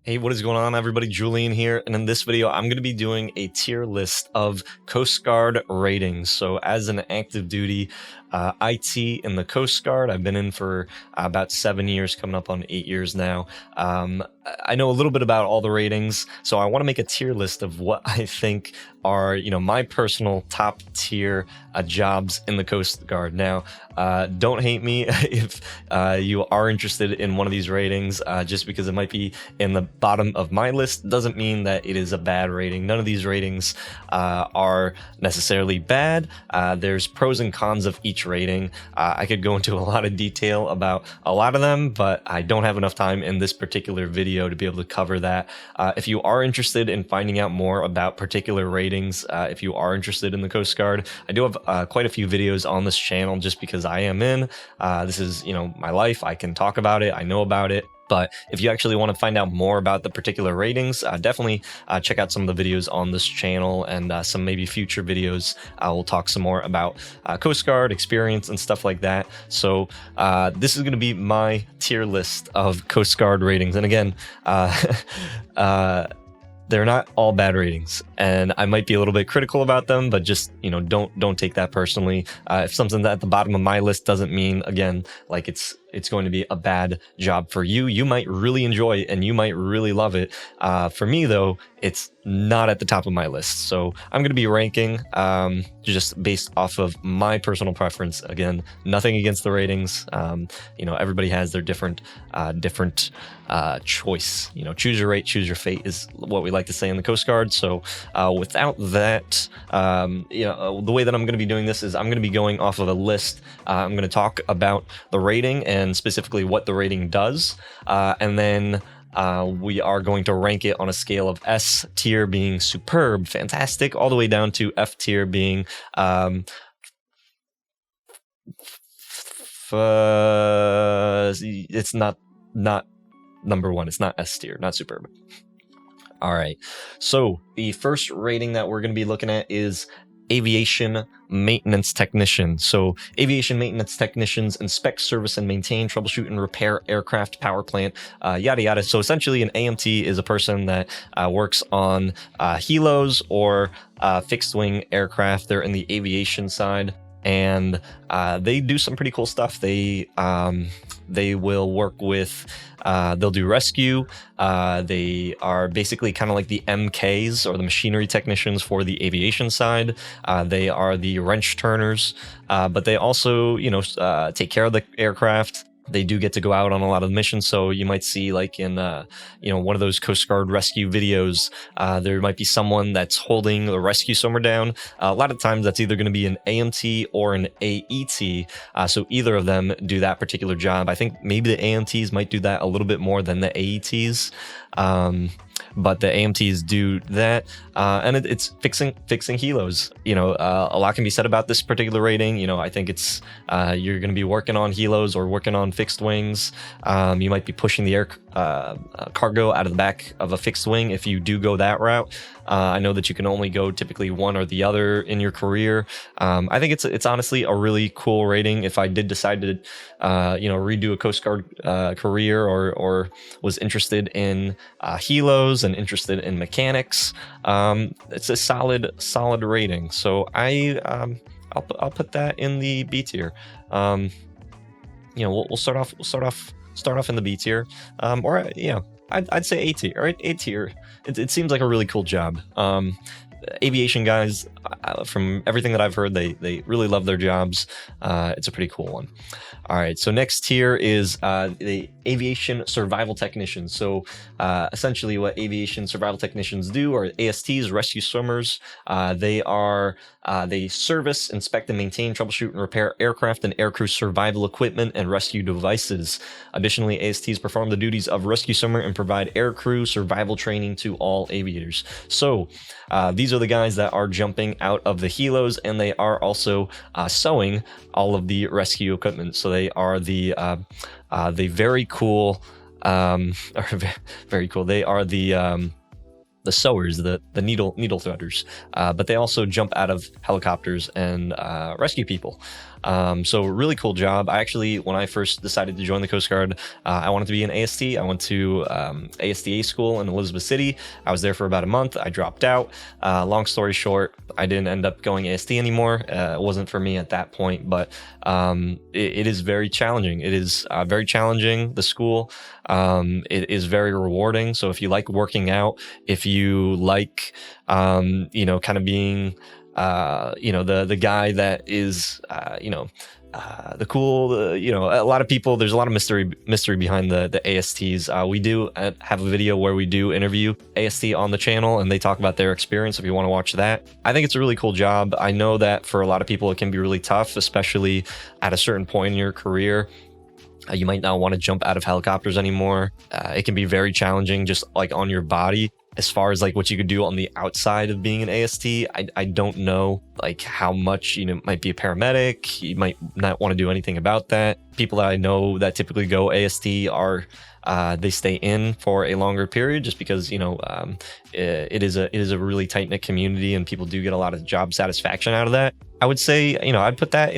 Hey, what is going on, everybody? Julian here, and in this video, I'm going to be doing a tier list of Coast Guard ratings. So as an active duty IT in the Coast Guard, I've been in for about 7 years, coming up on 8 years now. I know a little bit about all the ratings, so I want to make a tier list of what I think are, my personal top tier jobs in the Coast Guard. Now, don't hate me if you are interested in one of these ratings. Just because it might be in the bottom of my list doesn't mean that it is a bad rating. None of these ratings are necessarily bad. There's pros and cons of each rating. I could go into a lot of detail about a lot of them, but I don't have enough time in this particular video to be able to cover that. If you are interested in finding out more about particular ratings, if you are interested in the Coast Guard, I do have quite a few videos on this channel just because I am in. This is, my life. I can talk about it. I know about it. But if you actually want to find out more about the particular ratings, definitely check out some of the videos on this channel, and some maybe future videos. We'll talk some more about Coast Guard experience and stuff like that. So this is going to be my tier list of Coast Guard ratings. And again, they're not all bad ratings, and I might be a little bit critical about them, but just, don't take that personally. If something at the bottom of my list doesn't mean, again, like it's going to be a bad job for you. You might really enjoy it and you might really love it. For me, though, it's not at the top of my list. So I'm going to be ranking just based off of my personal preference. Again, nothing against the ratings. Everybody has their different choice. Choose your rate, choose your fate is what we like to say in the Coast Guard. So without that, the way that I'm going to be doing this is I'm going to be going off of a list. I'm going to talk about the rating and specifically what the rating does, and then we are going to rank it on a scale of S tier being superb, fantastic, all the way down to F tier being it's not number one. It's not S tier, not superb. All right, so the first rating that we're going to be looking at is Aviation Maintenance Technician. So Aviation Maintenance Technicians inspect, service, and maintain, troubleshoot, and repair aircraft, power plant, yada yada. So essentially an AMT is a person that works on helos or fixed wing aircraft. They're in the aviation side, and they do some pretty cool stuff. They will work with, they'll do rescue. They are basically kind of like the MKs, or the machinery technicians for the aviation side. They are the wrench turners, but they also, take care of the aircraft. They do get to go out on a lot of missions, so you might see, like in one of those Coast Guard rescue videos, there might be someone that's holding the rescue swimmer down. A lot of times that's either going to be an AMT or an AET, so either of them do that particular job. I think maybe the AMTs might do that a little bit more than the AETs. But the AMTs do that, and it's fixing helos. A lot can be said about this particular rating. I think it's you're going to be working on helos or working on fixed wings. You might be pushing the air cargo out of the back of a fixed wing if you do go that route. I know that you can only go typically one or the other in your career. I think it's honestly a really cool rating. If I did decide to redo a Coast Guard career, or was interested in helos and interested in mechanics, it's a solid rating. So I'll put that in the B tier. We'll start off in the B tier, I'd say A tier. All right, A tier. It seems like a really cool job. Aviation guys, from everything that I've heard, they really love their jobs. It's a pretty cool one. All right, so next tier is the Aviation Survival Technicians. So essentially what Aviation Survival Technicians do are ASTs, rescue swimmers. They service, inspect, and maintain, troubleshoot, and repair aircraft and aircrew survival equipment and rescue devices. Additionally, ASTs perform the duties of rescue swimmer and provide aircrew survival training to all aviators. So these are the guys that are jumping out of the helos, and they are also sewing all of the rescue equipment. So they are the very cool, very cool. They are the sewers, the needle threaders, but they also jump out of helicopters and rescue people. So really cool job. I actually, when I first decided to join the Coast Guard, I wanted to be an AST. I went to ASTA school in Elizabeth City. I was there for about a month. I dropped out. Long story short, I didn't end up going AST anymore. It wasn't for me at that point, but it is very challenging. It is very challenging, the school. It is very rewarding. So if you like working out, if you like, kind of being, the guy that is, the cool, a lot of people, there's a lot of mystery behind the ASTs. We do have a video where we do interview AST on the channel, and they talk about their experience if you want to watch that. I think it's a really cool job. I know that for a lot of people, it can be really tough, especially at a certain point in your career. You might not want to jump out of helicopters anymore. It can be very challenging just like on your body. As far as like what you could do on the outside of being an AST, I don't know like how much, might be a paramedic. You might not want to do anything about that. People that I know that typically go AST are they stay in for a longer period just because, it is a really tight knit community and people do get a lot of job satisfaction out of that. I would say, I'd put that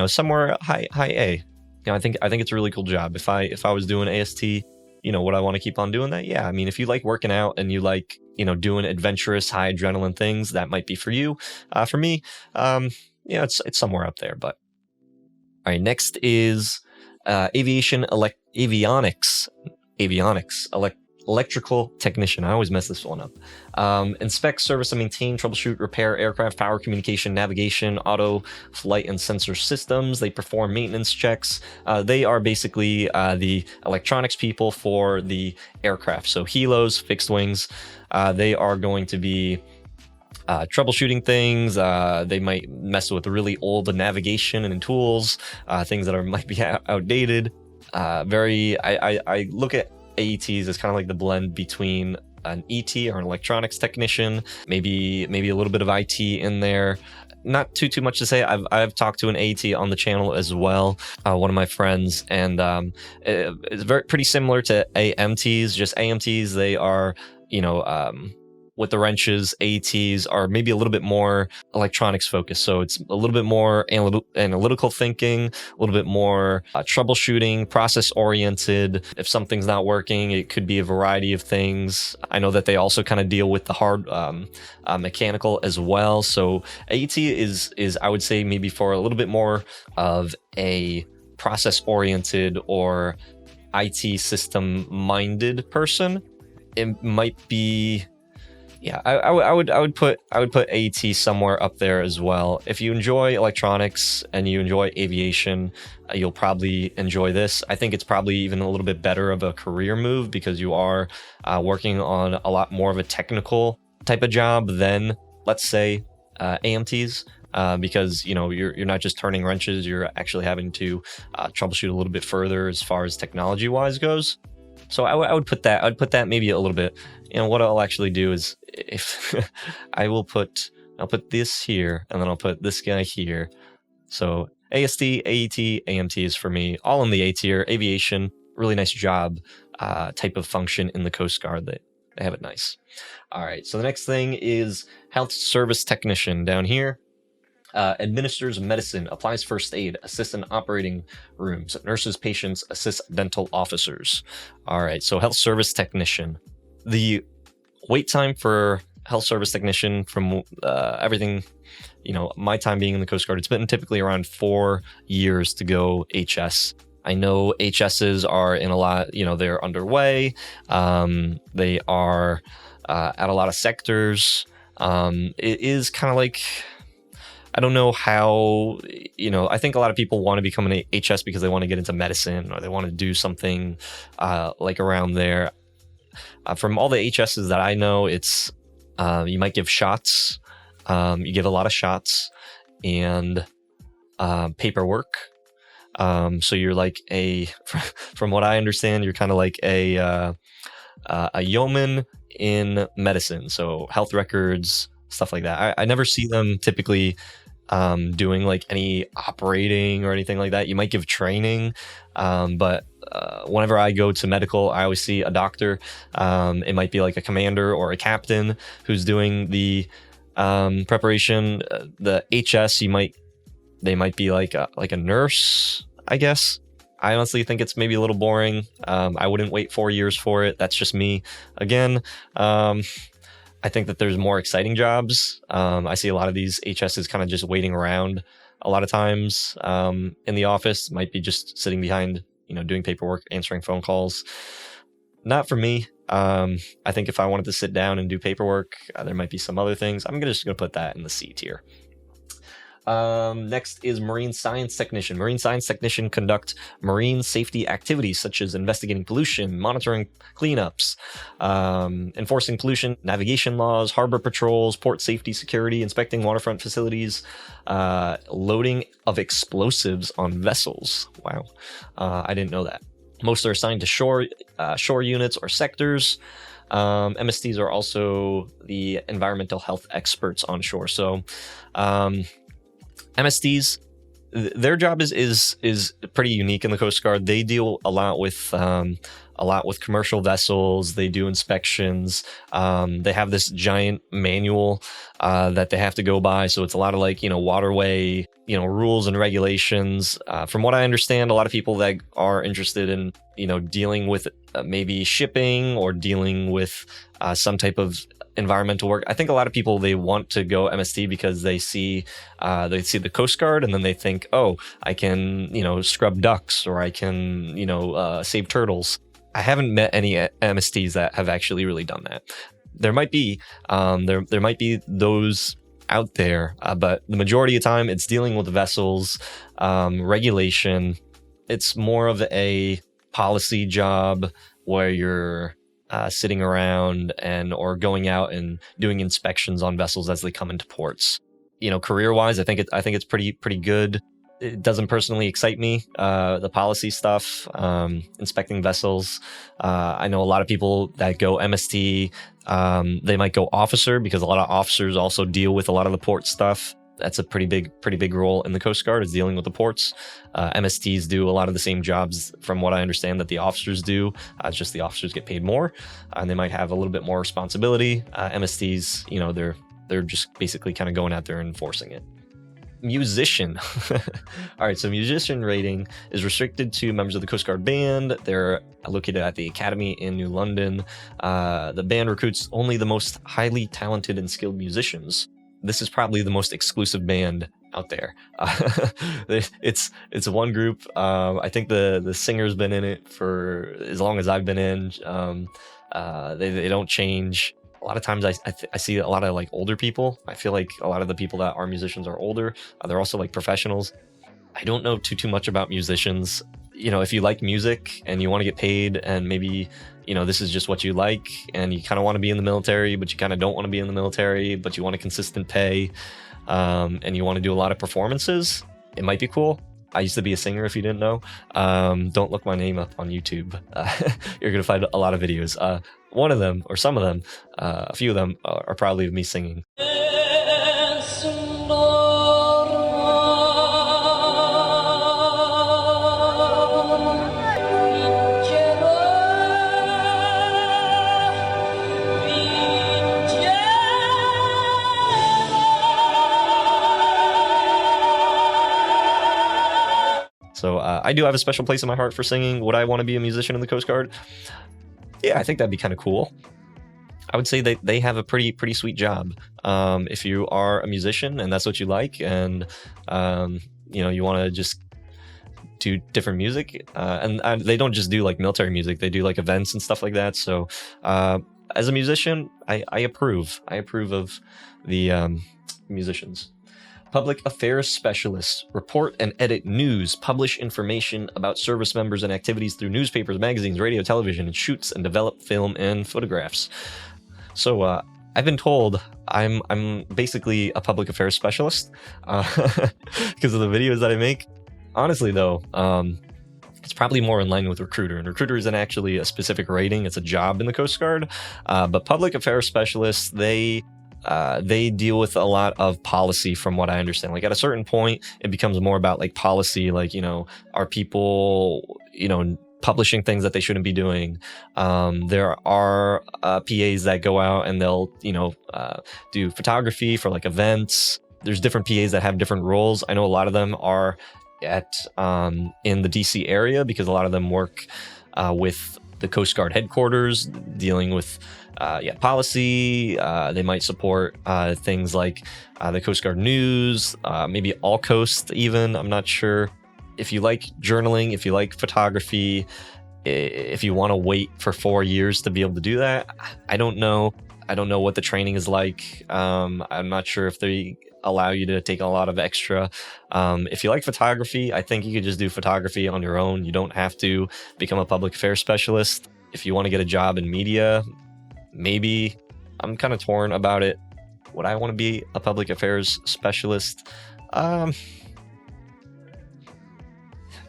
somewhere high A. I think it's a really cool job. If I was doing AST, would I want to keep on doing that? Yeah. I mean, if you like working out and you like, doing adventurous, high adrenaline things, that might be for you. For me, it's somewhere up there. But all right, next is Aviation, Avionics, Electrical Technician. I always mess this one up. Inspect, service, and maintain, troubleshoot, repair aircraft, power, communication, navigation, auto, flight, and sensor systems. They perform maintenance checks. They are basically the electronics people for the aircraft. So helos, fixed wings, they are going to be troubleshooting things. They might mess with really old navigation and tools, things that might be outdated. I look at AETs as kind of like the blend between an ET or an electronics technician, maybe a little bit of IT in there. Not too much to say. I've talked to an AET on the channel as well, one of my friends, and it's pretty similar to AMTs. Just AMTs, they are with the wrenches. AETs are maybe a little bit more electronics focused. So it's a little bit more analytical thinking, a little bit more troubleshooting, process oriented. If something's not working, it could be a variety of things. I know that they also kind of deal with the hard mechanical as well. So AET is I would say maybe for a little bit more of a process oriented or IT system minded person. It might be. Yeah, I would put AET somewhere up there as well. If you enjoy electronics and you enjoy aviation, you'll probably enjoy this. I think it's probably even a little bit better of a career move because you are working on a lot more of a technical type of job than, let's say, AMTs. Because you're not just turning wrenches, you're actually having to troubleshoot a little bit further as far as technology wise goes. So I would put that. I'd put that maybe a little bit. What I'll actually do is, if I'll put this here, and then I'll put this guy here. So AST, AET, AMT is for me, all in the A tier. Aviation, really nice job, type of function in the Coast Guard. They have it nice. All right. So the next thing is Health Service Technician down here. Administers medicine, applies first aid, assists in operating rooms, nurses patients, assists dental officers. All right, so health service technician. The wait time for health service technician from everything, my time being in the Coast Guard, it's been typically around 4 years to go HS. I know HSs are in a lot, they're underway. They are at a lot of sectors. It is kind of like, I don't know how, I think a lot of people want to become an HS because they want to get into medicine or they want to do something like around there. From all the HSs that I know, it's you might give shots. You give a lot of shots and paperwork. So you're like from what I understand, you're kind of like a yeoman in medicine. So health records, stuff like that. I never see them typically doing like any operating or anything like that. You might give training, but whenever I go to medical, I always see a doctor. It might be like a commander or a captain who's doing the preparation. The HS, they might be like a nurse, I guess. I honestly think it's maybe a little boring. I wouldn't wait 4 years for it. That's just me. Again, I think that there's more exciting jobs. I see a lot of these HSs kind of just waiting around a lot of times in the office. Might be just sitting behind, doing paperwork, answering phone calls. Not for me. I think if I wanted to sit down and do paperwork, there might be some other things. I'm just going to put that in the C tier. Next is Marine Science Technician. Marine Science Technician conduct marine safety activities such as investigating pollution, monitoring cleanups, enforcing pollution, navigation laws, harbor patrols, port safety security, inspecting waterfront facilities, loading of explosives on vessels. Wow. I didn't know that. Most are assigned to shore units or sectors. MSTs are also the environmental health experts on shore. So, MSTs, their job is pretty unique in the Coast Guard. They deal a lot with commercial vessels. They do inspections. They have this giant manual that they have to go by. So it's a lot of waterway rules and regulations. From what I understand, a lot of people that are interested in dealing with maybe shipping or dealing with some type of environmental work. I think a lot of people, they want to go MST because they see the Coast Guard and then they think, oh, I can scrub ducks or I can save turtles. I haven't met any MSTs that have actually really done that. There might be there might be those out there, but the majority of the time it's dealing with vessels, regulation. It's more of a policy job where you're sitting around or going out and doing inspections on vessels as they come into ports. Career-wise, I think it's pretty good. It doesn't personally excite me. The policy stuff, inspecting vessels. I know a lot of people that go MST. They might go officer because a lot of officers also deal with a lot of the port stuff. That's a pretty big role in the Coast Guard, is dealing with the ports. MSTs do a lot of the same jobs, from what I understand, that the officers do. It's just the officers get paid more, and they might have a little bit more responsibility. MSTs, they're just basically kind of going out there and enforcing it. Musician. All right, so musician rating is restricted to members of the Coast Guard Band. They're located at the Academy in New London. The band recruits only the most highly talented and skilled musicians. This is probably the most exclusive band out there. It's one group. I think the singer's been in it for as long as I've been in. They don't change. A lot of times I see a lot of older people. I feel like a lot of the people that are musicians are older. They're also professionals. I don't know too much about musicians. If you like music and you want to get paid, and maybe this is just what you like, and you kind of want to be in the military, but you kind of don't want to be in the military, but you want a consistent pay, and you want to do a lot of performances, it might be cool. I used to be a singer, if you didn't know. Don't look my name up on YouTube. You're going to find a lot of videos. One of them, or some of them, a few of them are probably of me singing. So I do have a special place in my heart for singing. Would I want to be a musician in the Coast Guard? Yeah, I think that'd be kind of cool. I would say they have a pretty sweet job. If you are a musician and that's what you like, and you want to just do different music, and they don't just do military music. They do events and stuff like that. So as a musician, I approve. I approve of the musicians. Public Affairs Specialist. Report and edit news, publish information about service members and activities through newspapers, magazines, radio, television, and shoots and develop film and photographs. So I've been told I'm basically a public affairs specialist because of the videos that I make. Honestly, though, it's probably more in line with recruiter, and recruiter isn't actually a specific rating. It's a job in the Coast Guard. But public affairs specialists, they they deal with a lot of policy from what I understand. Like at a certain point, it becomes more about like policy, like, are people, publishing things that they shouldn't be doing. There are PAs that go out and they'll, do photography for like events. There's different PAs that have different roles. I know a lot of them are in the DC area because a lot of them work with the Coast Guard headquarters, dealing with policy. They might support things like the Coast Guard News, maybe All Coast even. I'm not sure. If you like journaling, if you like photography, if you want to wait for 4 years to be able to do that, I don't know. I don't know what the training is like. I'm not sure if they allow you to take a lot of extra. If you like photography, I think you could just do photography on your own. You don't have to become a public affairs specialist. If you want to get a job in media, maybe. I'm kind of torn about it. Would I want to be a public affairs specialist?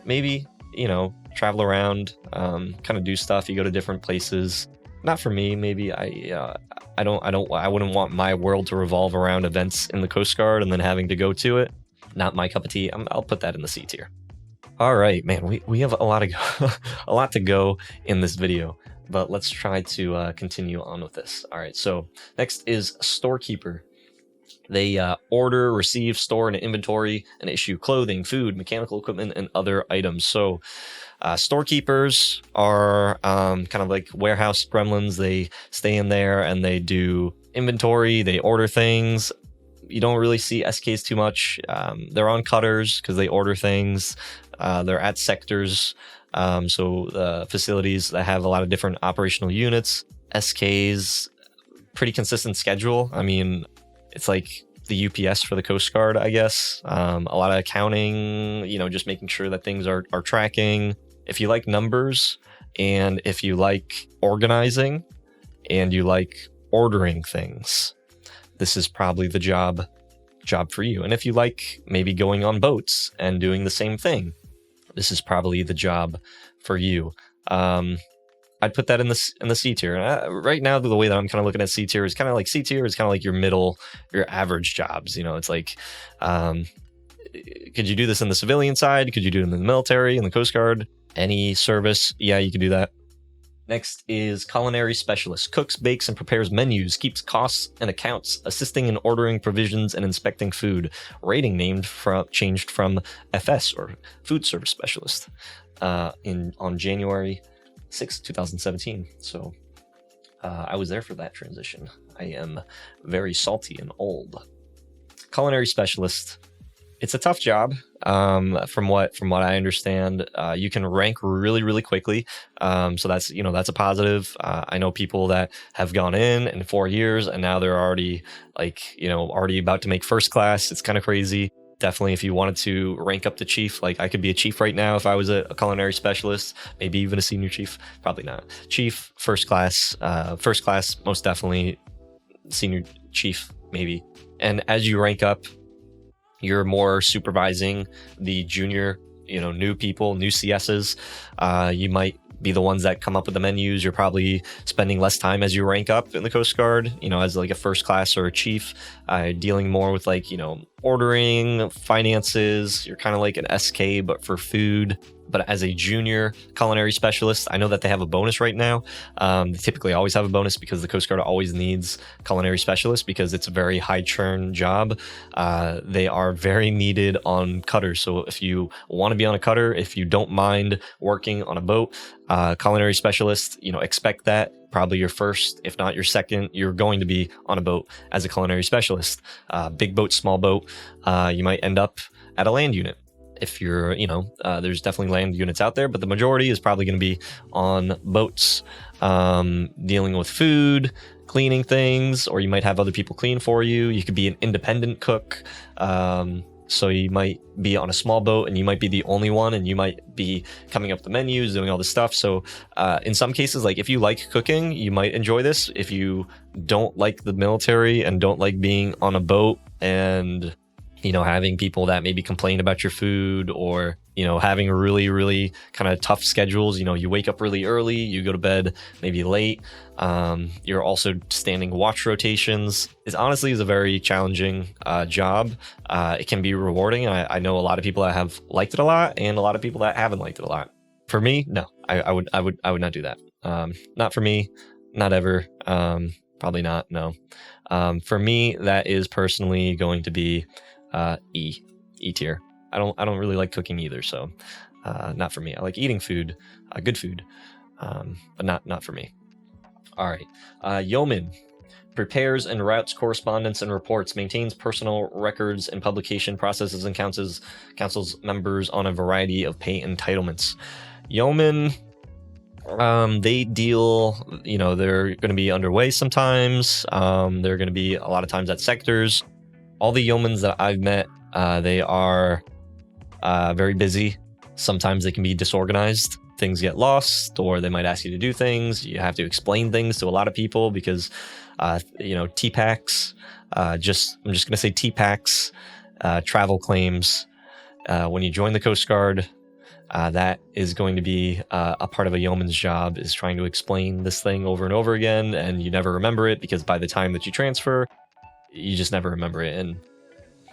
Maybe, travel around, kind of do stuff. You go to different places. Not for me. Maybe I wouldn't want my world to revolve around events in the Coast Guard and then having to go to it. Not my cup of tea. I'll put that in the C tier. All right, man, we have a lot to go in this video, but let's try to continue on with this. All right, so next is Storekeeper. They order, receive, store, and inventory and issue clothing, food, mechanical equipment, and other items. So storekeepers are kind of like warehouse gremlins. They stay in there and they do inventory. They order things. You don't really see SKs too much. They're on cutters because they order things. They're at sectors. So the facilities that have a lot of different operational units. SKs, pretty consistent schedule. I mean, it's like the UPS for the Coast Guard, I guess. A lot of accounting, just making sure that things are tracking. If you like numbers and if you like organizing and you like ordering things, this is probably the job for you. And if you like maybe going on boats and doing the same thing, this is probably the job for you. I'd put that in the C tier. Right now, the way that I'm kind of looking at C tier is kind of like your average jobs. It's like, could you do this in the civilian side? Could you do it in the military, in the Coast Guard, any service? Yeah, you could do that. Next is Culinary Specialist. Cooks, bakes, and prepares menus, keeps costs and accounts, assisting in ordering provisions and inspecting food. Rating changed from FS, or Food Service Specialist, on January 6th, 2017. So I was there for that transition. I am very salty and old. Culinary Specialist. It's a tough job. From what I understand, you can rank really, really quickly. So that's a positive. I know people that have gone in 4 years and now they're already already about to make first class. It's kind of crazy. Definitely, if you wanted to rank up to chief, like I could be a chief right now if I was a culinary specialist, maybe even a senior chief. Probably not. Chief, first class, most definitely. Senior chief, maybe. And as you rank up, you're more supervising the junior, new people, new CSs. You might be the ones that come up with the menus. You're probably spending less time as you rank up in the Coast Guard, as like a first class or a chief, dealing more with ordering, finances. You're kind of like an SK, but for food. But as a junior culinary specialist, I know that they have a bonus right now. They typically always have a bonus because the Coast Guard always needs culinary specialists because it's a very high churn job. They are very needed on cutters. So if you want to be on a cutter, if you don't mind working on a boat, culinary specialist, expect that. Probably your first, if not your second, you're going to be on a boat as a culinary specialist. Big boat, small boat, you might end up at a land unit. If you're, there's definitely land units out there, but the majority is probably going to be on boats, dealing with food, cleaning things, or you might have other people clean for you. You could be an independent cook. So you might be on a small boat and you might be the only one and you might be coming up with the menus, doing all this stuff. So in some cases, like if you like cooking, you might enjoy this. If you don't like the military and don't like being on a boat and having people that maybe complain about your food, or, having really, really kind of tough schedules. You wake up really early, you go to bed maybe late. You're also standing watch rotations. It honestly is a very challenging job. It can be rewarding. I know a lot of people that have liked it a lot, and a lot of people that haven't liked it a lot. For me, no, I would not do that. Not for me, not ever. Probably not. No. For me, that is personally going to be E tier. I don't really like cooking either, so not for me. I like eating food, good food, but not for me. All right. Yeoman prepares and routes correspondence and reports, maintains personal records and publication processes, and counsels members on a variety of pay entitlements. Yeoman, they deal, they're going to be underway sometimes. They're going to be a lot of times at sectors. All the yeomans that I've met, they are very busy. Sometimes they can be disorganized. Things get lost, or they might ask you to do things. You have to explain things to a lot of people because, TPACs, I'm just going to say TPACs, travel claims. When you join the Coast Guard, that is going to be a part of a yeoman's job, is trying to explain this thing over and over again, and you never remember it because by the time that you transfer, you just never remember it. And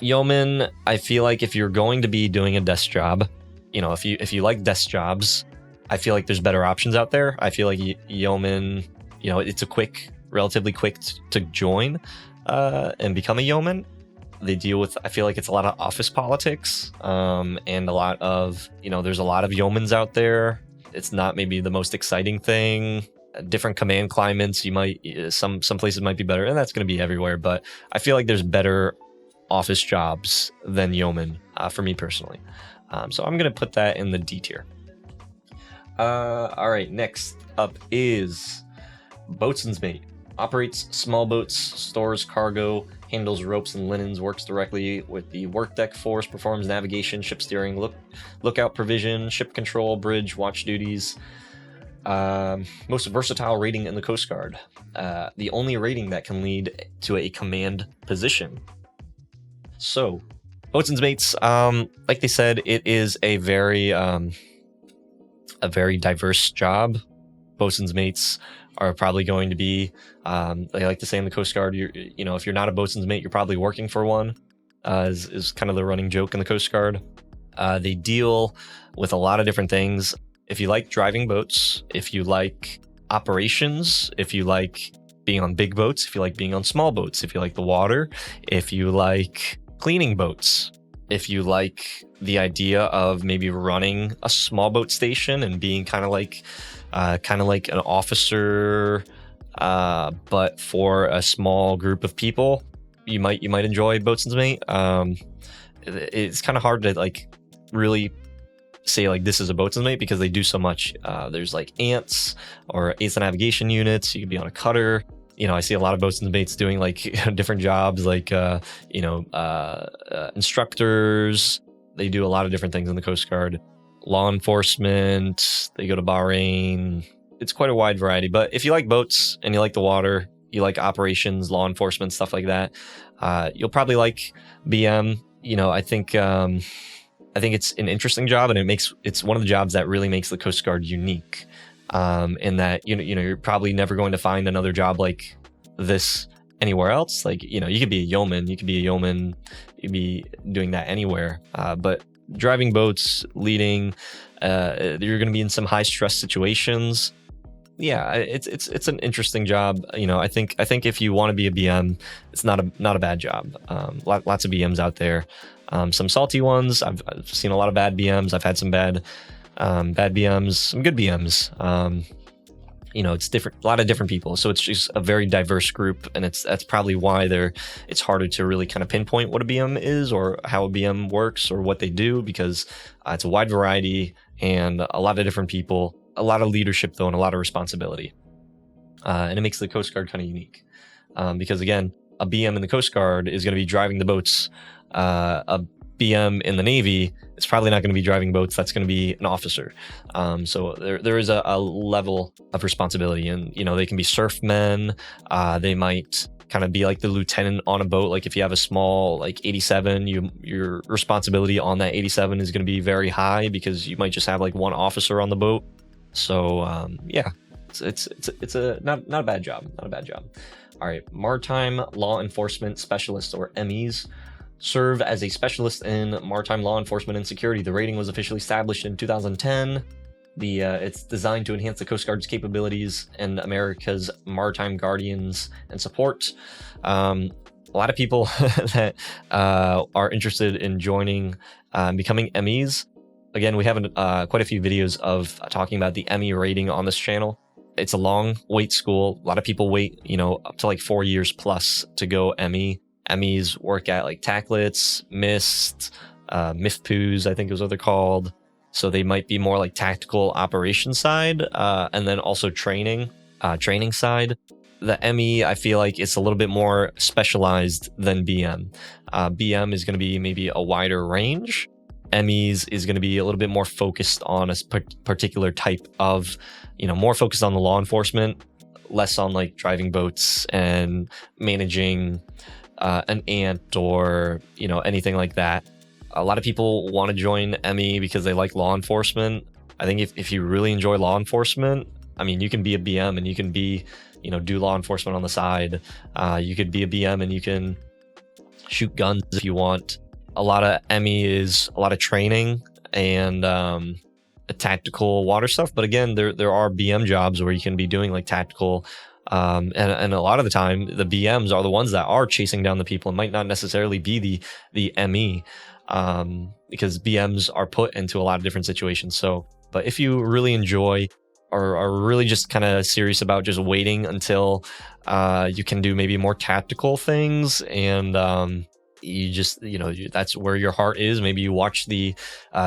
yeoman, I feel like if you're going to be doing a desk job, if you like desk jobs, I feel like there's better options out there. I feel like yeoman, it's relatively quick to join and become a yeoman. They deal with, I feel like it's a lot of office politics, and a lot of, there's a lot of yeomans out there. It's not maybe the most exciting thing. Different command climates, some places might be better, and that's going to be everywhere. But I feel like there's better office jobs than yeoman for me personally. So I'm going to put that in the D tier. All right, next up is Boatswains Mate. Operates small boats, stores cargo, handles ropes and linens, works directly with the workdeck force, performs navigation, ship steering, lookout provision, ship control, bridge, watch duties. Most versatile rating in the Coast Guard. The only rating that can lead to a command position. So, Boatswains Mates, like they said, it is a very diverse job. Boatswains Mates are probably going to be, they like to say in the Coast Guard, if you're not a boatswain's mate, you're probably working for one, is kind of the running joke in the Coast Guard. They deal with a lot of different things. If you like driving boats, if you like operations, if you like being on big boats, if you like being on small boats, if you like the water, if you like cleaning boats, if you like the idea of maybe running a small boat station and being kind of like an officer, but for a small group of people, you might enjoy Boatswains Mate. It's kind of hard to really say this is a Boatswains Mate because they do so much. There's ants or ants and navigation units. You could be on a cutter. I see a lot of Boatswains Mates doing different jobs, instructors. They do a lot of different things in the Coast Guard. Law enforcement, they go to Bahrain. It's quite a wide variety. But if you like boats and you like the water, you like operations, law enforcement, stuff like that, you'll probably like BM. I think it's an interesting job, and it's one of the jobs that really makes the Coast Guard unique. In that you're probably never going to find another job like this anywhere else. You could be a yeoman, you'd be doing that anywhere. But driving boats, leading, you're going to be in some high stress situations. Yeah, it's an interesting job. I think if you want to be a BM, it's not a bad job. Lots of BMs out there. Some salty ones. I've seen a lot of bad BMs. I've had some bad BMs, some good BMs. It's different, a lot of different people. So it's just a very diverse group, and that's probably why it's harder to really kind of pinpoint what a BM is or how a BM works or what they do, because it's a wide variety and a lot of different people, a lot of leadership though, and a lot of responsibility. And it makes the Coast Guard kind of unique. Because again, a BM in the Coast Guard is going to be driving the boats, BM in the Navy, it's probably not going to be driving boats. That's going to be an officer. So there is a level of responsibility, and they can be surfmen. They might kind of be like the lieutenant on a boat. Like if you have a small like 87, your responsibility on that 87 is going to be very high because you might just have like one officer on the boat. So yeah, it's a not a bad job, not a bad job. All right, Maritime Law Enforcement Specialist, or MEs, serve as a specialist in maritime law enforcement and security. The rating was officially established in 2010. It's designed to enhance the Coast Guard's capabilities and America's maritime guardians and support. A lot of people that are interested in joining, becoming MEs. Again, we have quite a few videos of talking about the ME rating on this channel. It's a long wait school. A lot of people wait, up to like 4 years plus to go ME. MEs work at like TACLITs, MIST, MIFPUs, I think is what they're called. So they might be more like tactical operations side, and then also training side. The ME, I feel like it's a little bit more specialized than BM. BM is going to be maybe a wider range. MEs is going to be a little bit more focused on a particular type of, more focused on the law enforcement, less on like driving boats and managing an ant or, anything like that. A lot of people want to join ME because they like law enforcement. I think if you really enjoy law enforcement, I mean, you can be a BM and you can be, do law enforcement on the side. You could be a BM and you can shoot guns if you want. A lot of ME is a lot of training and tactical water stuff. But again, there are BM jobs where you can be doing like tactical. And a lot of the time, the BMs are the ones that are chasing down the people. It might not necessarily be the ME, because BMs are put into a lot of different situations. So, but if you really enjoy or are really just kind of serious about just waiting until you can do maybe more tactical things, and you just that's where your heart is. Maybe you watch the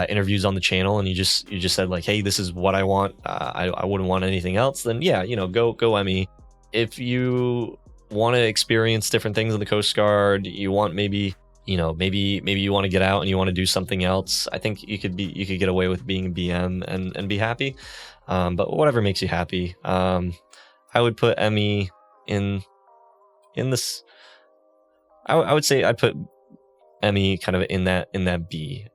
interviews on the channel and you just said like, hey, this is what I want. I wouldn't want anything else. Then yeah, go ME. If you want to experience different things in the Coast Guard, you want maybe you want to get out and you want to do something else, I think you could get away with being a BM and be happy. But whatever makes you happy. I would put ME in this. I would say I'd put ME kind of in that B.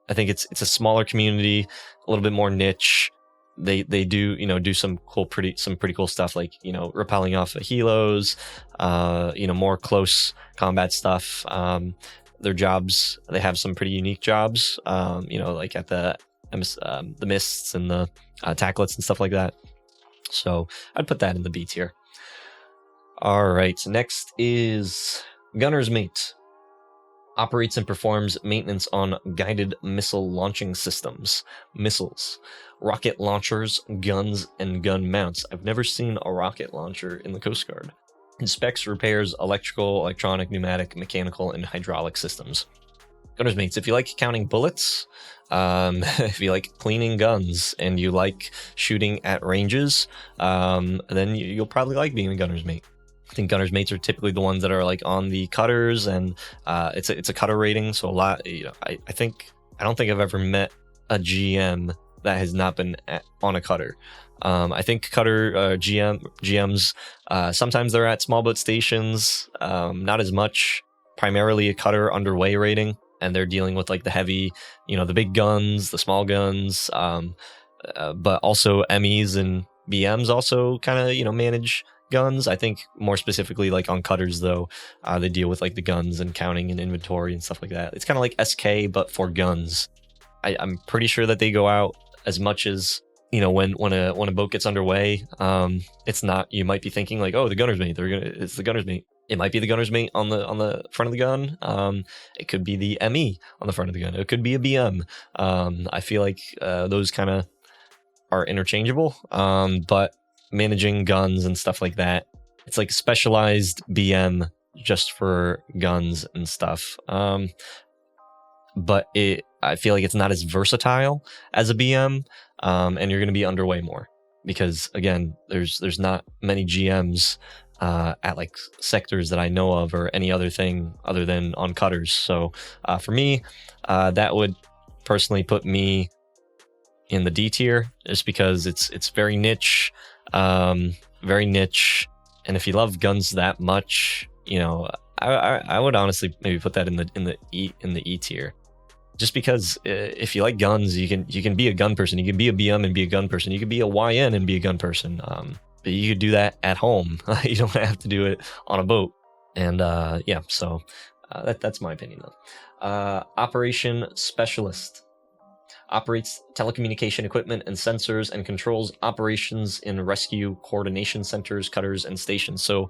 I think it's a smaller community, a little bit more niche. They do do some pretty cool stuff, like rappelling off of helos, more close combat stuff. Their jobs, they have some pretty unique jobs, like at the mists and the tacklets and stuff like that. So I'd put that in the B tier. All right, next is Gunner's Mate. Operates and performs maintenance on guided missile launching systems, missiles, rocket launchers, guns, and gun mounts. I've never seen a rocket launcher in the Coast Guard. Inspects, repairs electrical, electronic, pneumatic, mechanical, and hydraulic systems. Gunner's Mates, if you like counting bullets, if you like cleaning guns, and you like shooting at ranges, then you'll probably like being a Gunner's Mate. I think Gunner's Mates are typically the ones that are like on the cutters, and it's a cutter rating. So a lot, I don't think I've ever met a GM that has not been on a cutter. I think cutter GMs, sometimes they're at small boat stations, not as much, primarily a cutter underway rating, and they're dealing with like the heavy, the big guns, the small guns, but also MEs and BMs also kind of, manage guns. I think more specifically like on cutters though, they deal with like the guns and counting and inventory and stuff like that. It's kind of like SK but for guns. I'm pretty sure that they go out as much as when a boat gets underway. It's not, you might be thinking like, oh, the Gunner's Mate, it's the Gunner's Mate. It might be the Gunner's Mate on the front of the gun. It could be the ME on the front of the gun. It could be a BM. I feel like those kind of are interchangeable, but managing guns and stuff like that, it's like specialized BM just for guns and stuff. But I feel like it's not as versatile as a BM, and you're going to be underway more because again, there's not many GMs at like sectors that I know of, or any other thing other than on cutters. So for me, that would personally put me in the D tier, just because it's very niche, very niche. And if you love guns that much, you know, I would honestly maybe put that in the E tier. Just because if you like guns, you can be a gun person. You can be a BM and be a gun person. You can be a YN and be a gun person. But you could do that at home. You don't have to do it on a boat. And yeah, so that's my opinion though. Operation Specialist. Operates telecommunication equipment and sensors and controls operations in rescue coordination centers, cutters, and stations. So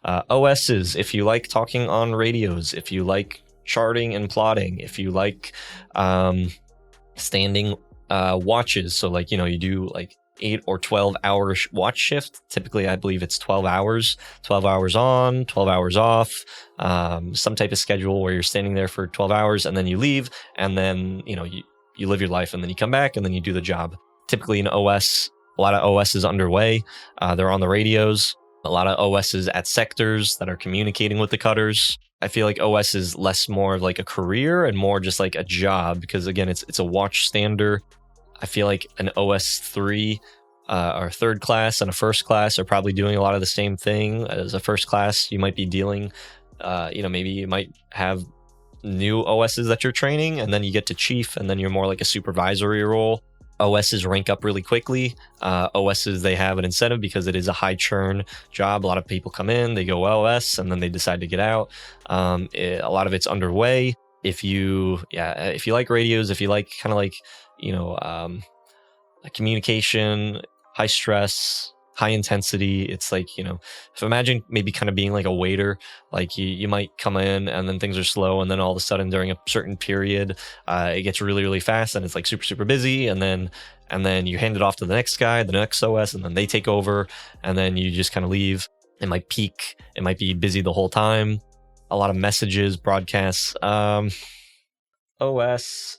OSs, if you like talking on radios, if you like charting and plotting, if you like standing watches, so like, you know, you do like 8 or 12 hour watch shift. Typically, I believe it's 12 hours on, 12 hours off, some type of schedule where you're standing there for 12 hours and then you leave, and then, you know, you live your life and then you come back and then you do the job. Typically an OS, a lot of OS is underway. They're on the radios. A lot of OS is at sectors that are communicating with the cutters. I feel like OS is less more of like a career and more just like a job, because again, it's a watch stander. I feel like an OS 3 or third class and a first class are probably doing a lot of the same thing as a first class. You might be dealing, you know, maybe you might have new OSs that you're training, and then you get to chief, and then you're more like a supervisory role. OSs rank up really quickly. OSs, they have an incentive because it is a high churn job. A lot of people come in, they go OS, and then they decide to get out. A lot of it's underway. If you like radios, if you like kind of like, you know, communication, high stress, high intensity, it's like, you know, so imagine maybe kind of being like a waiter. Like you might come in and then things are slow, and then all of a sudden during a certain period it gets really, really fast, and it's like super, super busy, and then you hand it off to the next guy, the next OS, and then they take over, and then you just kind of leave. It might peak, it might be busy the whole time, a lot of messages, broadcasts. OS,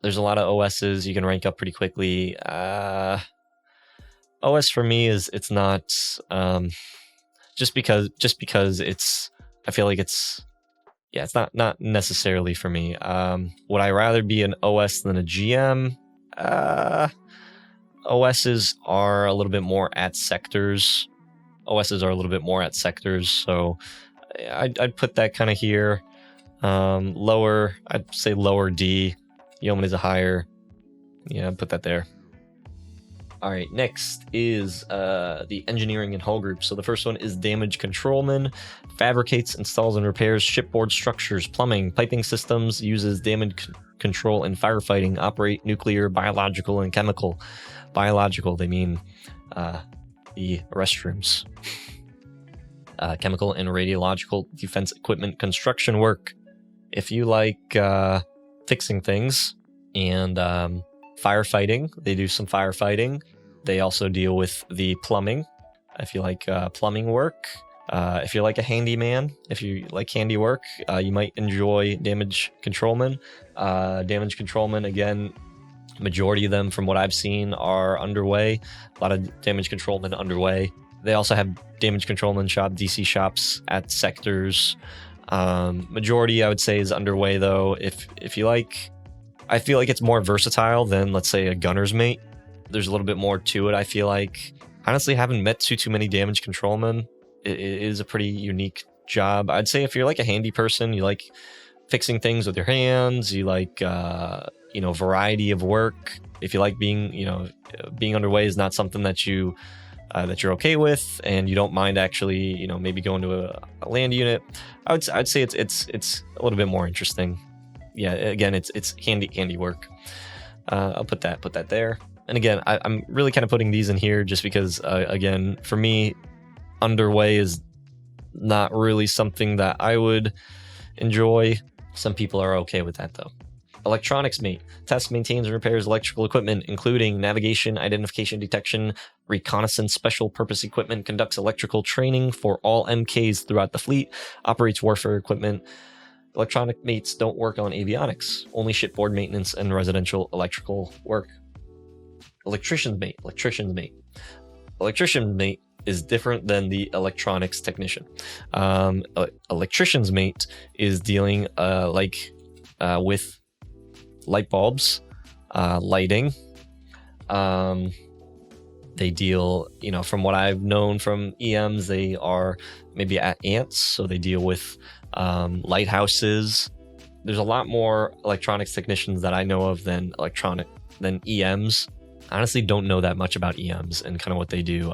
there's a lot of OSs. You can rank up pretty quickly. OS for me it's not just because it's, I feel like it's not necessarily for me. Would I rather be an OS than a GM? OSs are a little bit more at sectors. So I'd put that kind of here. Lower, I'd say lower D. Yeoman is a higher. Yeah, put that there. All right, next is the engineering and hull group. So the first one is Damage Controlman. Fabricates, installs, and repairs shipboard structures, plumbing, piping systems, uses damage control in firefighting, operate nuclear, biological, and chemical. Biological, they mean the restrooms. Chemical and radiological defense equipment construction work. If you like fixing things and firefighting, they do some firefighting. They also deal with the plumbing. If you like plumbing work, if you're like a handyman, if you like handiwork, you might enjoy Damage Controlman. Damage Controlman, again, majority of them from what I've seen are underway. A lot of Damage Controlman underway. They also have Damage Controlman shop, DC shops at sectors. Majority, I would say, is underway though. If you like, I feel like it's more versatile than, let's say, a gunner's mate. There's a little bit more to it. I feel like, honestly, haven't met too many Damage Controlmen. It is a pretty unique job. I'd say if you're like a handy person, you like fixing things with your hands, you like variety of work. If you like being underway is not something that you're okay with, and you don't mind actually, maybe going to a land unit, I'd say it's a little bit more interesting. Yeah, again, it's handy work. I'll put that there. And again, I'm really kind of putting these in here just because, again, for me, underway is not really something that I would enjoy. Some people are okay with that though. Electronics Mate tests, maintains, and repairs electrical equipment, including navigation, identification, detection, reconnaissance, special purpose equipment, conducts electrical training for all MKs throughout the fleet, operates warfare equipment. Electronic mates don't work on avionics, only shipboard maintenance and residential electrical work. Electricians Mate. Electrician Mate is different than the electronics technician. Electricians Mate is dealing with light bulbs, lighting. They deal, from what I've known from EMs, they are maybe at ants, so they deal with lighthouses. There's a lot more electronics technicians that I know of than EMs. I honestly don't know that much about EMs and kind of what they do.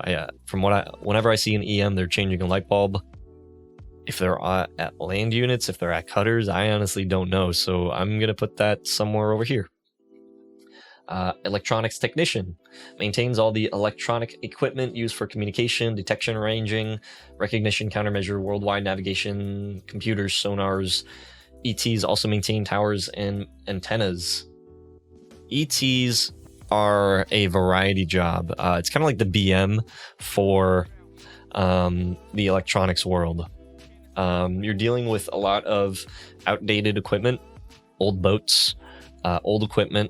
Whenever I see an EM, they're changing a light bulb. If they're at land units, if they're at cutters, I honestly don't know. So I'm gonna put that somewhere over here. Electronics technician maintains all the electronic equipment used for communication, detection, ranging, recognition, countermeasure, worldwide navigation, computers, sonars. ETs also maintain towers and antennas. ETs are a variety job. It's kind of like the BM for the electronics world. You're dealing with a lot of outdated equipment, old boats, old equipment,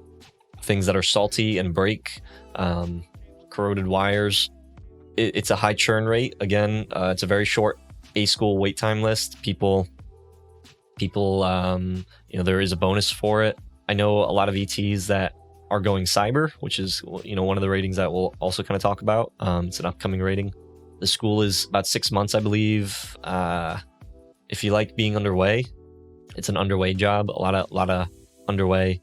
things that are salty and break, corroded wires. It's a high churn rate. Again, it's a very short A-school wait time list. People, there is a bonus for it. I know a lot of ETs that are going cyber, which is, one of the ratings that we'll also kind of talk about. It's an upcoming rating. The school is about 6 months, I believe. If you like being underway, it's an underway job. A lot of underway.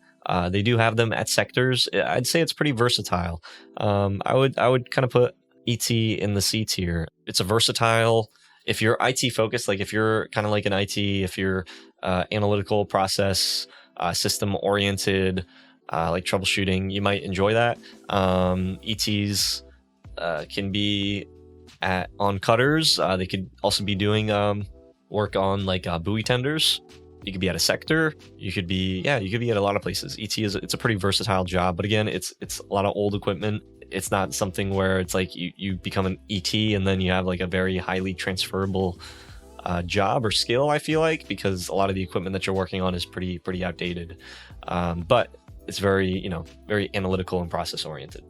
They do have them at sectors. I'd say it's pretty versatile. I would kind of put ET in the C tier. It's a versatile. If you're IT focused, like if you're kind of like an IT, if you're analytical process, system oriented, like troubleshooting, you might enjoy that. ETs can be on cutters. They could also be doing work on like buoy tenders. You could be at a sector. You could be at a lot of places. It's a pretty versatile job, but again, it's a lot of old equipment. It's not something where it's like you become an ET and then you have like a very highly transferable job or skill. I feel like, because a lot of the equipment that you're working on is pretty outdated, but it's very analytical and process oriented.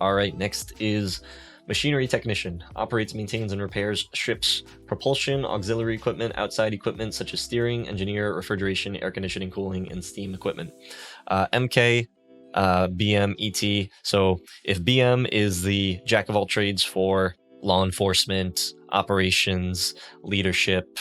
All right, next is machinery technician. Operates, maintains, and repairs ships' propulsion, auxiliary equipment, outside equipment such as steering, engineer, refrigeration, air conditioning, cooling, and steam equipment. MK, BM, ET. So if BM is the jack of all trades for law enforcement, operations, leadership,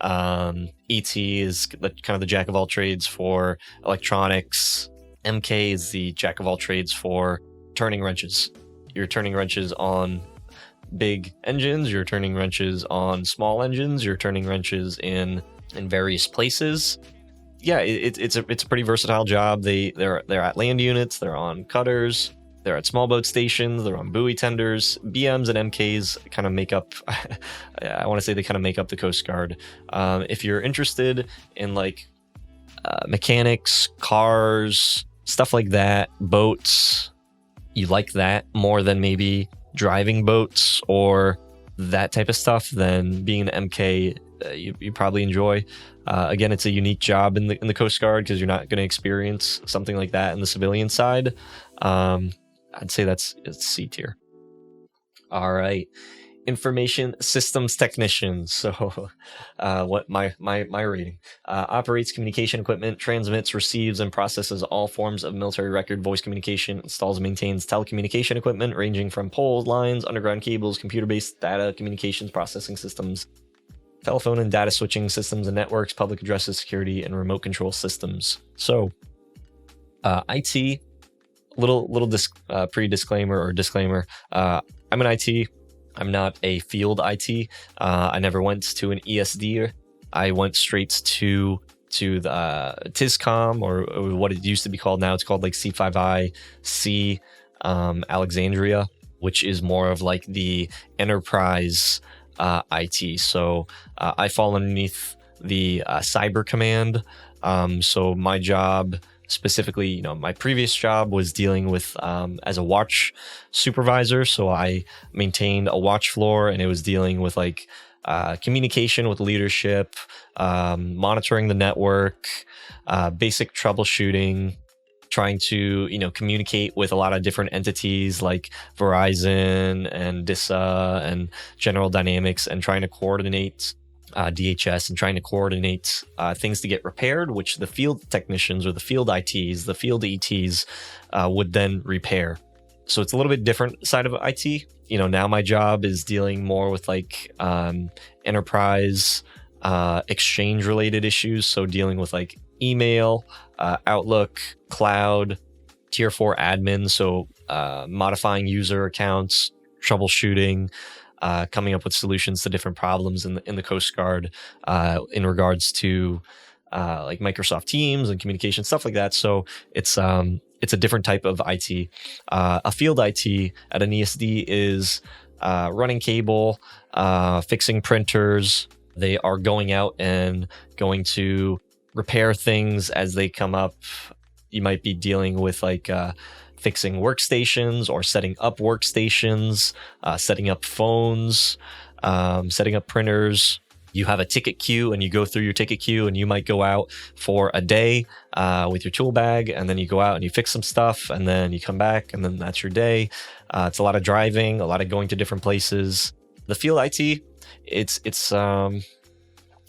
ET is kind of the jack of all trades for electronics. MK is the jack of all trades for turning wrenches. You're turning wrenches on big engines, you're turning wrenches on small engines, you're turning wrenches in various places. Yeah, it's a pretty versatile job. They're at land units, they're on cutters, they're at small boat stations, they're on buoy tenders. BMs and MKs kind of make up, I want to say they kind of make up the Coast Guard. If you're interested in like mechanics, cars, stuff like that, boats, you like that more than maybe driving boats or that type of stuff, then being an MK, you probably enjoy. Again, it's a unique job in the Coast Guard because you're not going to experience something like that in the civilian side. I'd say it's C tier. All right. Information systems technician. So what my rating. Operates communication equipment, transmits, receives, and processes all forms of military record voice communication, installs and maintains telecommunication equipment ranging from poles, lines, underground cables, computer-based data communications processing systems, telephone and data switching systems and networks, public addresses, security, and remote control systems. So IT, little pre-disclaimer or disclaimer. I'm an IT. I'm not a field IT. I never went to an ESD. I went straight to the TISCOM, or what it used to be called. Now it's called like C5I, C Alexandria, which is more of like the enterprise IT. So I fall underneath the cyber command. So my job specifically, my previous job was dealing with as a watch supervisor. So I maintained a watch floor, and it was dealing with like communication with leadership, monitoring the network, basic troubleshooting trying to, communicate with a lot of different entities like Verizon and DISA and General Dynamics, and trying to coordinate DHS, and trying to coordinate things to get repaired, which the field technicians or the field ITs, the field ETs would then repair. So it's a little bit different side of IT. Now my job is dealing more with like enterprise exchange related issues. So dealing with like email, Outlook, cloud, tier 4 admin. So modifying user accounts, troubleshooting, coming up with solutions to different problems in the Coast Guard in regards to like Microsoft Teams and communication, stuff like that. So it's a different type of IT. A field IT at an ESD is running cable, fixing printers. They are going out and going to repair things as they come up. You might be dealing with like fixing workstations or setting up workstations, setting up phones, setting up printers. You have a ticket queue and you go through your ticket queue, and you might go out for a day with your tool bag, and then you go out and you fix some stuff, and then you come back, and then that's your day. It's a lot of driving, a lot of going to different places. The field IT, it's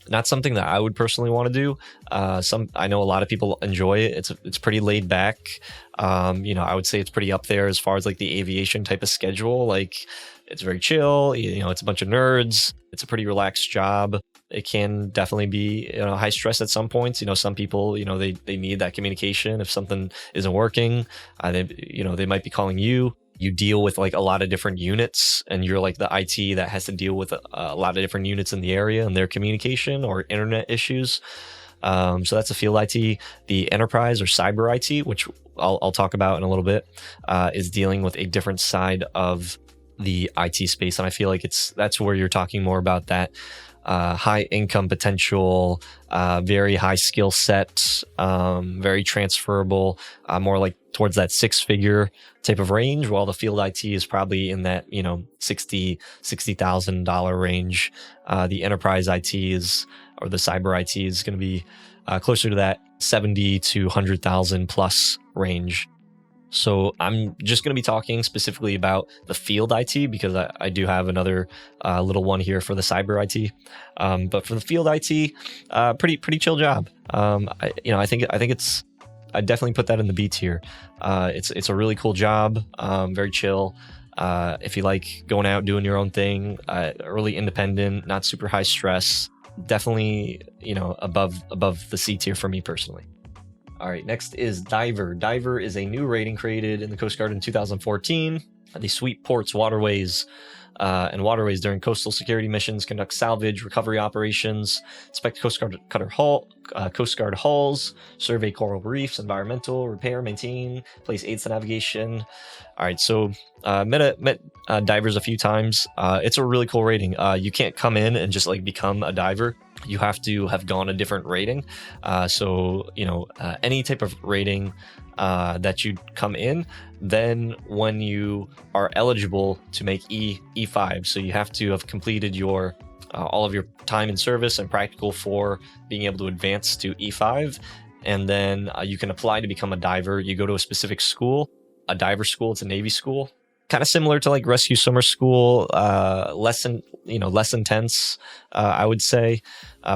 not something that I would personally want to do. I know a lot of people enjoy it. It's pretty laid back. I would say it's pretty up there as far as like the aviation type of schedule. Like, it's very chill. It's a bunch of nerds. It's a pretty relaxed job. It can definitely be high stress at some points. Some people they need that communication. If something isn't working, they might be calling you. You deal with like a lot of different units, and you're like the IT that has to deal with a lot of different units in the area and their communication or internet issues. So that's a field IT. The enterprise or cyber IT, which I'll talk about in a little bit, is dealing with a different side of the IT space. And I feel like that's where you're talking more about that high income potential, very high skill set, very transferable, more like towards that 6-figure type of range, while the field IT is probably in that $60,000 range. The enterprise IT or the cyber IT is going to be closer to that 70 to 100,000 plus range. So I'm just going to be talking specifically about the field IT, because I do have another little one here for the cyber IT. But for the field IT, pretty chill job. I think I definitely put that in the B tier. It's a really cool job, very chill. If you like going out, doing your own thing, really independent, not super high stress, definitely, above the C tier for me personally. All right, next is Diver. Diver is a new rating created in the Coast Guard in 2014. They sweep ports, waterways, and waterways during coastal security missions, conduct salvage, recovery operations, inspect Coast Guard hulls, survey coral reefs, environmental, repair, maintain, place aids to navigation. All right, so met divers a few times. It's a really cool rating. You can't come in and just like become a diver. You have to have gone a different rating. So any type of rating that you come in, then when you are eligible to make E5, so you have to have completed your all of your time in service and practical for being able to advance to E5, and then you can apply to become a diver. You go to a specific school, a diver school. It's a Navy school, kind of similar to like rescue summer school, less intense, I would say,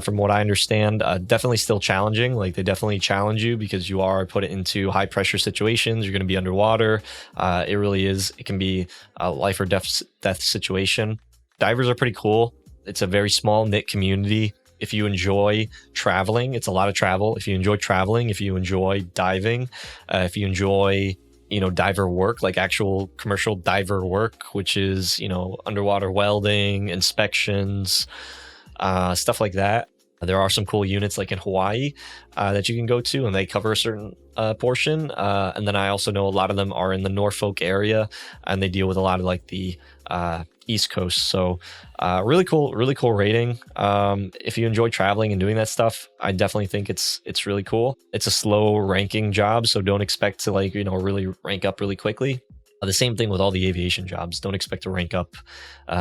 from what I understand. Definitely still challenging. Like, they definitely challenge you because you are put into high pressure situations. You're going to be underwater. It really is. It can be a life or death situation. Divers are pretty cool. It's a very small knit community. If you enjoy traveling, it's a lot of travel. If you enjoy traveling, if you enjoy diving, if you enjoy diver work, like actual commercial diver work, which is, underwater welding, inspections, stuff like that. There are some cool units like in Hawaii that you can go to, and they cover a certain portion. And then I also know a lot of them are in the Norfolk area, and they deal with a lot of like the East Coast. So really cool rating. If you enjoy traveling and doing that stuff, I definitely think it's really cool. It's a slow ranking job, so don't expect to really rank up really quickly. The same thing with all the aviation jobs. Don't expect to rank up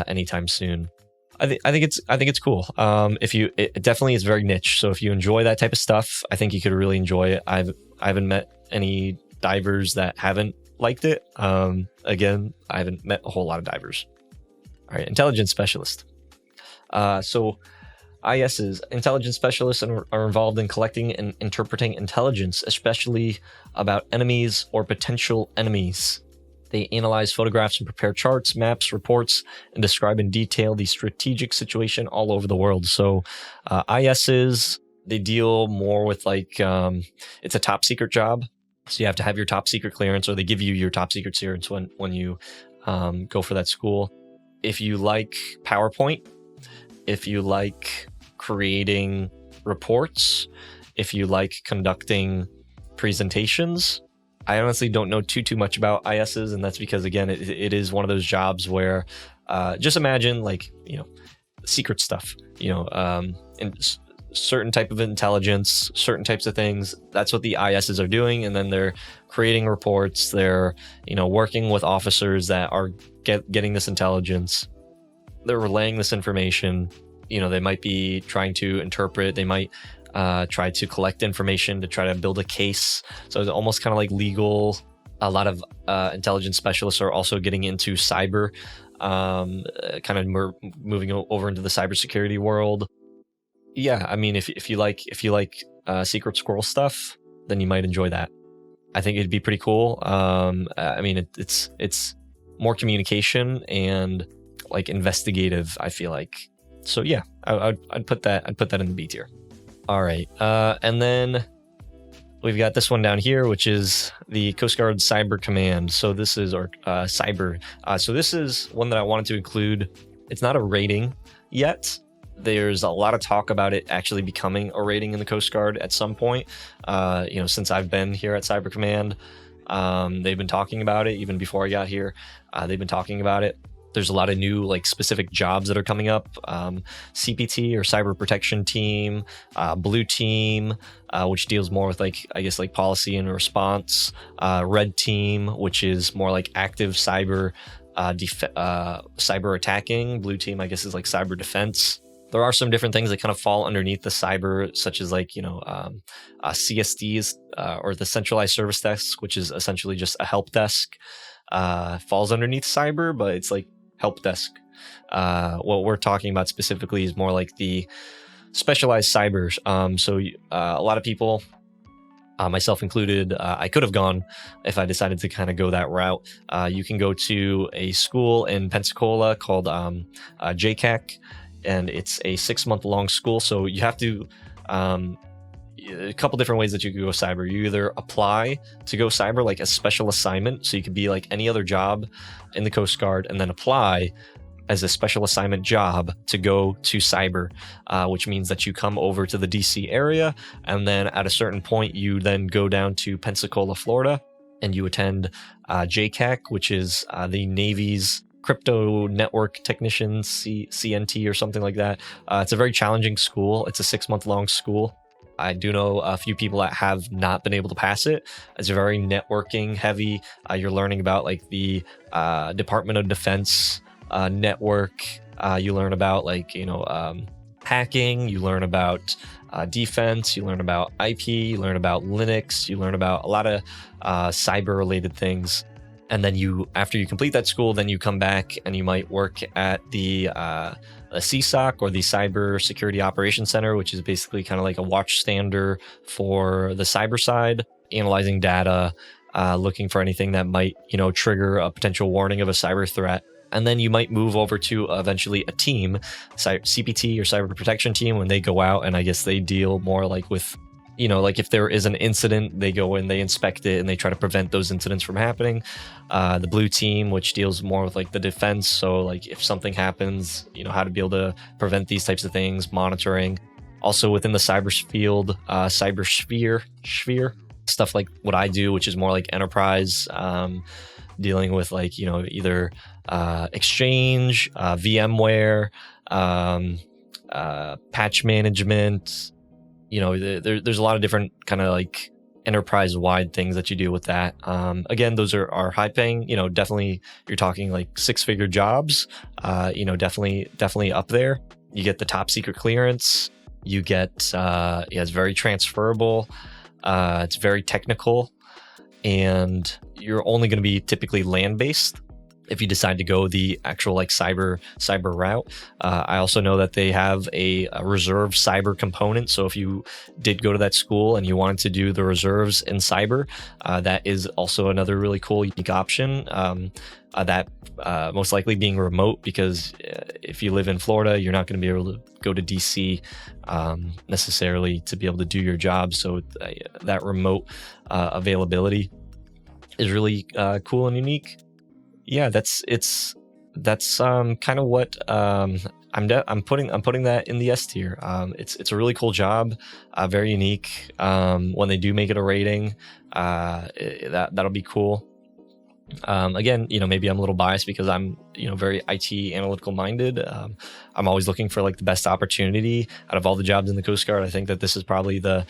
anytime soon. I think it's cool. It definitely is very niche. So if you enjoy that type of stuff, I think you could really enjoy it. I haven't met any divers that haven't liked it. Again, I haven't met a whole lot of divers. All right, Intelligence Specialist. So ISs, Intelligence Specialists, are involved in collecting and interpreting intelligence, especially about enemies or potential enemies. They analyze photographs and prepare charts, maps, reports, and describe in detail the strategic situation all over the world. So ISs, they deal more with like, it's a top secret job. So you have to have your top secret clearance, or they give you your top secret clearance when you go for that school. If you like PowerPoint, if you like creating reports, if you like conducting presentations, I honestly don't know too much about ISs, and that's because, again, it is one of those jobs where just imagine like, secret stuff, and certain type of intelligence, certain types of things. That's what the ISs are doing, and then they're creating reports. They're working with officers that are getting this intelligence. They're relaying this information. They might be trying to interpret. They might try to collect information to try to build a case. So it's almost kind of like legal. A lot of intelligence specialists are also getting into cyber, kind of moving over into the cybersecurity world. Yeah, I mean, if you like secret squirrel stuff, then you might enjoy that. I think it'd be pretty cool. I mean, it's more communication and like investigative, I feel like. So yeah, I'd put that in the B tier. All right, and then we've got this one down here, which is the Coast Guard Cyber Command. So this is our cyber. So this is one that I wanted to include. It's not a rating yet. There's a lot of talk about it actually becoming a rating in the Coast Guard at some point. Since I've been here at Cyber Command, they've been talking about it even before I got here. They've been talking about it. There's a lot of new like specific jobs that are coming up. CPT or Cyber Protection Team, Blue Team, which deals more with like, I guess, like policy and response. Red Team, which is more like active cyber attacking. Blue Team, I guess, is like cyber defense. There are some different things that kind of fall underneath the cyber, such as like, CSDs, or the Centralized Service Desk, which is essentially just a help desk. Falls underneath cyber, but it's like help desk. What we're talking about specifically is more like the specialized cybers. So a lot of people, myself included, I could have gone if I decided to kind of go that route. You can go to a school in Pensacola called JCAC, and it's a 6-month-long school. So you have to, a couple different ways that you could go cyber. You either apply to go cyber like a special assignment, so you could be like any other job in the Coast Guard, and then apply as a special assignment job to go to cyber, which means that you come over to the DC area, and then at a certain point you then go down to Pensacola, Florida, and you attend JCAC, which is the Navy's Crypto Network Technician, CNT or something like that. It's a very challenging school. It's a 6-month-long school. I do know a few people that have not been able to pass it. It's very networking heavy. You're learning about like the Department of Defense network. You learn about like, hacking. You learn about defense. You learn about IP. You learn about Linux. You learn about a lot of cyber related things. And then after you complete that school, then you come back and you might work at the CSOC, or the Cyber Security Operations Center, which is basically kind of like a watchstander for the cyber side, analyzing data, looking for anything that might, trigger a potential warning of a cyber threat. And then you might move over to eventually a team, CPT or Cyber Protection Team, when they go out, and I guess they deal more like with, like if there is an incident, they go in, they inspect it, and they try to prevent those incidents from happening. The Blue Team, which deals more with like the defense. So like if something happens, how to be able to prevent these types of things, monitoring. Also within the cyber field, cyber sphere, stuff like what I do, which is more like enterprise, dealing with like, either Exchange, VMware, patch management. There's a lot of different kind of like enterprise-wide things that you do with that. Again, those are high-paying. Definitely you're talking like 6-figure jobs. Definitely up there. You get the top secret clearance. You get it's very transferable. It's very technical, and you're only going to be typically land-based if you decide to go the actual like cyber route. I also know that they have a reserve cyber component. So if you did go to that school and you wanted to do the reserves in cyber, that is also another really cool, unique option. That most likely being remote, because if you live in Florida, you're not going to be able to go to DC necessarily to be able to do your job. So that remote availability is really cool and unique. Yeah, that's kind of what I'm putting that in the S tier. It's a really cool job, very unique. When they do make it a rating, that'll be cool. Again, maybe I'm a little biased because I'm, very IT analytical minded. I'm always looking for like the best opportunity out of all the jobs in the Coast Guard. I think that this is probably the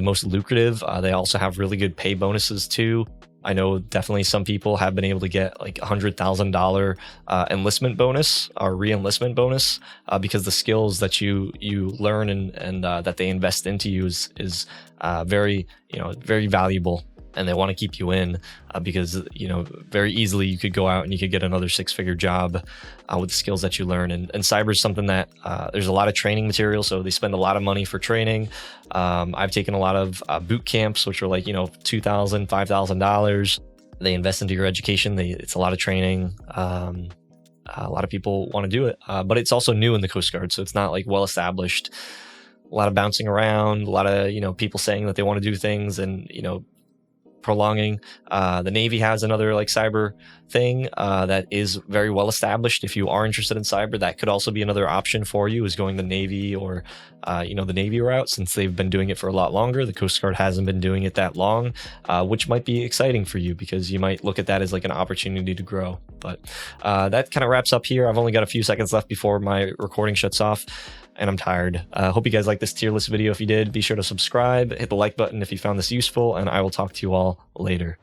most lucrative. They also have really good pay bonuses too. I know definitely some people have been able to get like $100,000 enlistment bonus or re-enlistment bonus because the skills that you learn and that they invest into you is very valuable, and they want to keep you in because very easily you could go out and you could get another six-figure job with the skills that you learn. And cyber is something that there's a lot of training material, so they spend a lot of money for training. I've taken a lot of boot camps, which are like $2,000, $5,000. They invest into your education. It's a lot of training. A lot of people want to do it, but it's also new in the Coast Guard, so it's not like well established. A lot of bouncing around, a lot of people saying that they want to do things and prolonging. The Navy has another like cyber thing that is very well established. If you are interested in cyber, that could also be another option for you, is going the Navy or the Navy route, since they've been doing it for a lot longer. The Coast Guard hasn't been doing it that long, which might be exciting for you because you might look at that as like an opportunity to grow. But that kind of wraps up here. I've only got a few seconds left before my recording shuts off, and I'm tired. Hope you guys like this tier list video. If you did, be sure to subscribe, hit the like button if you found this useful, and I will talk to you all later.